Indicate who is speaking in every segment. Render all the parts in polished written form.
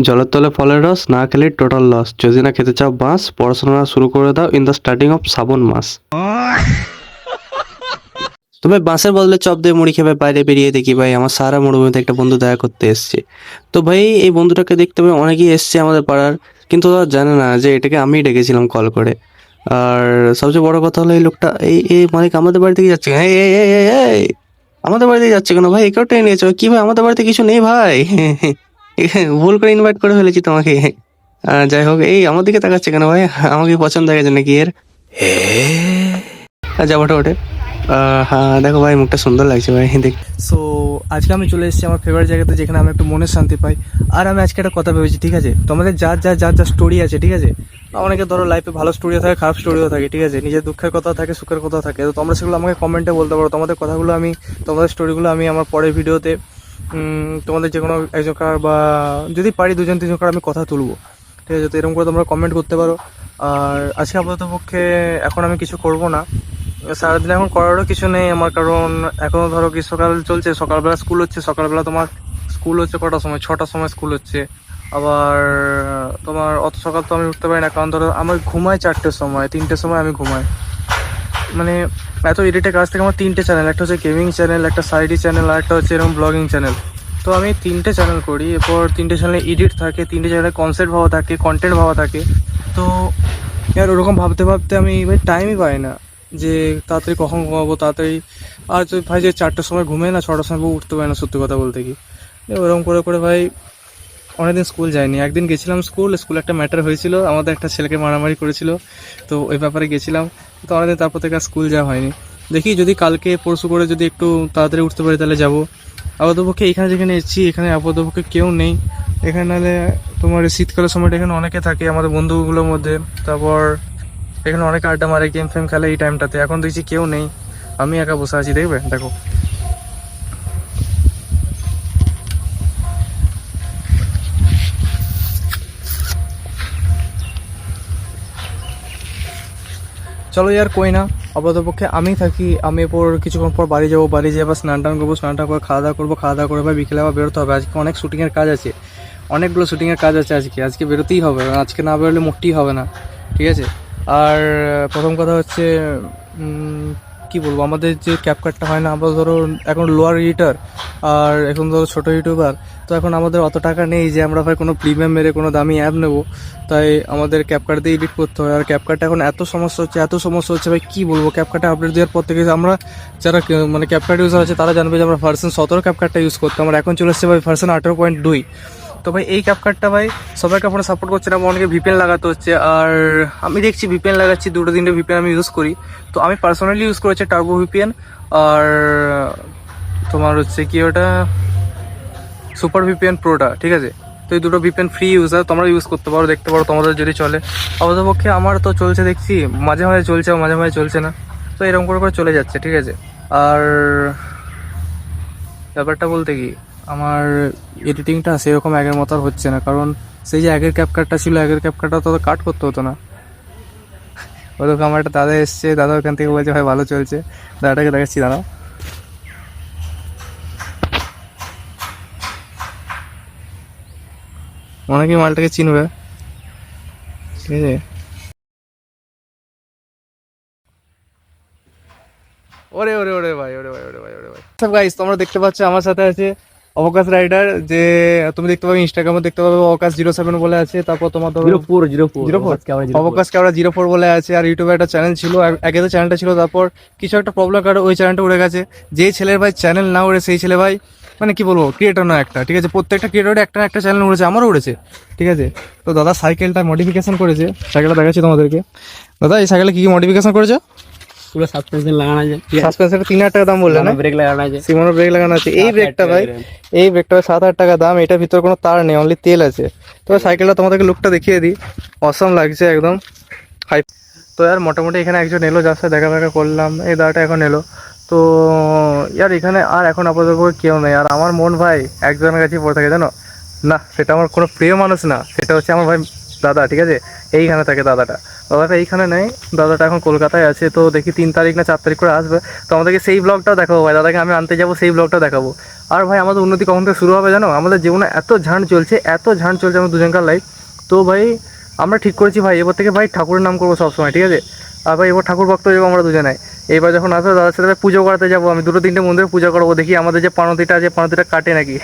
Speaker 1: জলের তলে ফলের রস না খেলে টোটাল লস। যদি না খেতে চাও বাঁশ, পড়াশোনা শুরু করে দাও ইন দ্য স্টার্টিং অফ শ্রাবণ মাস। তবে বাঁশের বদলে চপ দিয়ে মুড়ি খেয়ে বাইরে বেরিয়ে দেখি ভাই আমার সারা মরুভূমিতে একটা বন্ধু দেখা করতে এসছে। তো ভাই এই বন্ধুটাকে দেখতে ভাই অনেকেই এসছে আমাদের পাড়ার, কিন্তু ওরা জানে না যে এটাকে আমিই ডেকেছিলাম কল করে। আর সবচেয়ে বড় কথা হলো এই লোকটা এই মালিক আমাদের বাড়ি থেকে যাচ্ছে। এই এই এই এই এই, আমাদের বাড়ি থেকে যাচ্ছে কেন ভাই? একেও টেনে নিয়েছো কি ভাই? আমাদের বাড়িতে কিছু নেই ভাই। ভুল করে ইনভাইট করে ফেলেছি তোমাকে। যাই হোক, এই আমার দিকে তাকাচ্ছে কেন ভাই? আমাকে পছন্দ হয়ে গেছে নাকি এর? যাবো ওটা ওঠে। হ্যাঁ দেখো ভাই, মুখটা সুন্দর লাগছে ভাই, দেখ।
Speaker 2: সো আজকে আমি চলে এসেছি আমার ফেভারিট জায়গাতে, যেখানে আমি একটু মনের শান্তি পাই। আর আমি আজকে একটা কথা ভেবেছি, ঠিক আছে, তোমাদের যার স্টোরি আছে, ঠিক আছে, অনেকে ধরো লাইফে ভালো স্টোরিও থাকে, খারাপ স্টোরিও থাকে, ঠিক আছে, নিজের দুঃখের কথা থাকে, সুখের কথা থাকে। তো তোমরা সেগুলো আমাকে কমেন্টে বলতে পারো। তোমাদের কথাগুলো আমি, তোমাদের স্টোরিগুলো আমি আমার পরের ভিডিওতে তোমাদের যে কোনো একজনকার বা যদি পারি দুজন তিনজনকার আমি কথা তুলবো, ঠিক আছে। তো এরকম করে তোমরা কমেন্ট করতে পারো। আর আজকে আপাতত পক্ষে এখন আমি কিছু করব না, সারাদিন এখন করারও কিছু নেই আমার, কারণ এখনও ধরো গ্রীষ্মকাল চলছে, সকালবেলা স্কুল হচ্ছে, সকালবেলা তোমার স্কুল হচ্ছে কটার সময়? 6টার সময় স্কুল হচ্ছে। আবার তোমার অত সকাল তো আমি উঠতে পারি না, কারণ ধরো আমি ঘুমাই 4টের সময়, 3টের সময় আমি ঘুমাই। মানে এত এডিটের কাজ থেকে আমার 3টে চ্যানেল, একটা হচ্ছে গেমিং চ্যানেল, একটা সাইডি চ্যানেল, আর একটা হচ্ছে এরকম ব্লগিং চ্যানেল। তো আমি 3টে চ্যানেল করি, এরপর 3টে চ্যানেলে এডিট থাকে, 3টে চ্যানেলে কনসেপ্ট ভাবা থাকে, কন্টেন্ট ভাবা থাকে। তো আর ওরকম ভাবতে ভাবতে আমি ভাই টাইমই পাই না যে তাড়াতাড়ি কখন ঘুমাবো তাড়াতাড়ি। আর তো ভাই যে 4টার সময় ঘুমাই না, 6টার সময় উঠতে পারি না, সত্যি কথা বলতে কি। ওরকম করে করে ভাই অনেকদিন স্কুল যাইনি। একদিন গেছিলাম স্কুলে একটা ম্যাটার হয়েছিল, আমাদের একটা ছেলেকে মারামারি করেছিল, তো ওই ব্যাপারে গেছিলাম। তো অনেকদিন তারপর থেকে আর স্কুল যাওয়া হয়নি। দেখি যদি কালকে পরশু করে যদি একটু তাড়াতাড়ি উঠতে পারি তাহলে যাবো। আপাতপক্ষে এখানে যেখানে এসেছি এখানে আপাতপক্ষে কেউ নেই। এখানে নাহলে তোমার এই শীতকালের সময়টা এখানে অনেকে থাকে আমাদের বন্ধুগুলোর মধ্যে। তারপর এখানে অনেকে আড্ডা মারে, গেম ফেম খেলে এই টাইমটাতে। এখন দেখছি কেউ নেই, আমি একা বসে আছি, দেখবে দেখো। চলো ইয়ার কই না, আপাতপক্ষে আমি থাকি। আমি এরপর কিছুক্ষণ পর বাড়ি যাবো, বাড়ি যেয়ে আবার স্নান টান করবো, স্নান টান করে খাওয়া দাওয়া করবো, খাওয়া দাওয়া করে আবার বিকেলে আবার বেরোতে হবে। আজকে অনেক শুটিংয়ের কাজ আছে, অনেকগুলো শুটিংয়ের কাজ আছে আজকে বেরোতেই হবে, আজকে না বেরোলে মোটেই হবে না, ঠিক আছে। আর প্রথম কথা হচ্ছে কি বলবো, আমাদের যে ক্যাপকাটটা হয় না, আমরা ধরো এখন লোয়ার এডিটার আর এখন ধরো ছোটো ইউটিউবার, তো এখন আমাদের অত টাকা নেই যে আমরা ভাই কোনো প্রিমিয়াম মেরে কোনো দামি অ্যাপ নেবো। তাই আমাদের ক্যাপকাট দিয়ে এডিট করতে হয়। আর ক্যাপকাটে এখন এত সমস্যা হচ্ছে ভাই কী বলবো। ক্যাপকাটে আপডেট দেওয়ার পর থেকে আমরা যারা মানে ক্যাপকাট ইউজার আছে তারা জানবে যে আমরা ভার্সন 17 ক্যাপকাটটা ইউজ করতাম, আমরা এখন চলে এসেছে ভাই ভার্সন 18.2। তো ভাই এই ক্যাপকাটটা ভাই সবাইকে ফোনে সাপোর্ট করছে না, অনেকে ভিপিএন লাগাতে হচ্ছে। আর আমি দেখছি ভিপিএন লাগাচ্ছি, 2-3টে ভিপিএন আমি ইউজ করি। তো আমি পার্সোনালি ইউজ করেছি টার্বো ভিপিএন, আর তোমার হচ্ছে কি ওটা সুপার ভিপিএন প্রোটা, ঠিক আছে। তো এই দুটো ভিপিএন ফ্রি ইউজার, তোমরা ইউজ করতে পারো, দেখতে পারো তোমাদের যদি চলে। অবশ্যপক্ষে আমার তো চলছে দেখছি, মাঝে মাঝে চলছে মাঝে মাঝে চলছে না, তো এরকম করে করে চলে যাচ্ছে, ঠিক আছে। আর ব্যাপারটা বলতে কি, আমার এডিটিংটা সেরকম আগের মতো আর হচ্ছে না, কারণ সেই যে আগের ক্যাপকাটটা ছিল, আগের ক্যাপকাটটা তো কাট করতে হতো না। ওরকম আমার একটা দাদা এসছে, দাদা ওখান থেকে বলছে ভাই ভালো চলছে, দাদাটাকে দেখাচ্ছি, দাঁড়াও। অনেকেই মালটাকে চিনবে, ঠিক আছে। ওরে ওরে ওরে ভাই, ওরে ভাই, ওরে ভাই, ওরে ভাই। সব গাইস তোমরা দেখতে পাচ্ছ আমার সাথে আছে অবকাশ রাইডার, যে তুমি দেখতে পাবে ইনস্টাগ্রামে দেখতে পাবে অবকাশ 07 বলে আছে। তারপর তোমার ধরো 04 অবকাশ ক্যামেরা 04 বলে আছে। আর ইউটিউবে একটা চ্যানেল ছিল, আগে তো চ্যানেলটা ছিল, তারপর কিছু একটা প্রবলেম কারণে ওই চ্যানেলটা উড়ে গেছে। যে ছেলের ভাই চ্যানেল না উড়ে সেই ছেলে ভাই মানে কি বলবো ক্রিয়েটর না একটা, ঠিক আছে। প্রত্যেকটা ক্রিয়েটর একটা একটা চ্যানেল উড়েছে, আমারও উড়েছে, ঠিক আছে। তো দাদা সাইকেলটা মডিফিকেশন করেছে, সাইকেলটা দেখাচ্ছি তোমাদেরকে। দাদা এই সাইকেলে কি কি মডিফিকেশন করেছে?
Speaker 3: পুরো সাসপেনশন লাগানো আছে,
Speaker 2: সাসপেন্সারটা 3,000 টাকা দাম বললেন না?
Speaker 3: ব্রেক লাগানো আছে,
Speaker 2: সিমোনো ব্রেক লাগানো আছে। এই ব্রেকটা ভাই, এই ব্রেকটা 7,000 টাকা দাম। এটার ভিতরে কোনো তার নেই, অনলি তেল আছে। তবে সাইকেলটা তোমাদেরকে লুকটা দেখিয়ে দিই, অসম লাগছে একদম হাই। তো আর মোটামুটি এখানে একজন এলো, যার সাথে দেখা করলাম, এই দাদাটা এখন এলো। তো ইয়ার এখানে আর এখন আপাতত কেউ নেই। আর আমার মন ভাই একজনের কাছেই পড়ে থাকে, জানো না, সেটা আমার কোনো প্রিয় মানুষ না, সেটা হচ্ছে আমার ভাই দাদা, ঠিক আছে। এইখানে থাকে দাদাটা এইখানে নেই, দাদাটা এখন কলকাতায় আছে। তো দেখি 3 তারিখ না 4 তারিখ করে আসবে, তো আমাদেরকে সেই ব্লগটাও দেখাবো ভাই, দাদাকে আমি আনতে যাবো, সেই ব্লগটাও দেখাবো। আর ভাই আমাদের উন্নতি কখন থেকে শুরু হবে জানো? আমাদের জীবনে এত ঝাঁট চলছে আমাদের দুজনকার লাইফ। তো ভাই আমরা ঠিক করেছি ভাই এবার থেকে ভাই ঠাকুরের নাম করবো সবসময়, ঠিক আছে? আর ভাই এবার ঠাকুর ভক্ত যাবো আমরা দুজনে। এইবার যখন আসবে দাদার সাথে ভাই পুজো করাতে যাবো, আমি 2-3টে মন্দিরে পুজো করবো, দেখি আমাদের যে পানতিটা আছে পানতিটা কাটে নাকি।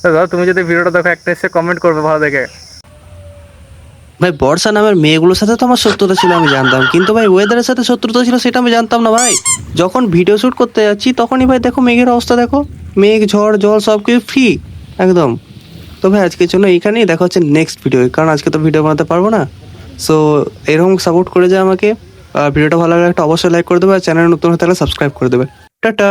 Speaker 2: তো দাদা তুমি যদি ভিডিওটা দেখো একটা এসে কমেন্ট করবে ভালো দেখে।
Speaker 1: ভাই বর্ষা নামের মেয়েগুলোর সাথে তো আমার শত্রুতা ছিল আমি জানতাম, কিন্তু ভাই ওয়েদারের সাথে শত্রুতা ছিল সেটা আমি জানতাম না ভাই। যখন ভিডিও শ্যুট করতে যাচ্ছি তখনই ভাই দেখো মেঘের অবস্থা দেখো, মেঘ ঝড় জল সব কিছু ফ্রি একদম। তো ভাই আজকের জন্য এইখানেই দেখা হচ্ছে নেক্সট ভিডিও, কারণ আজকে তো ভিডিও বানাতে পারবো না। সো এরকম সাপোর্ট করে যায় আমাকে। আর ভিডিওটা ভালো লাগলে একটা অবশ্যই লাইক করে দেবে, আর চ্যানেল নতুন হতে থাকলে সাবস্ক্রাইব করে দেবে। টাটা।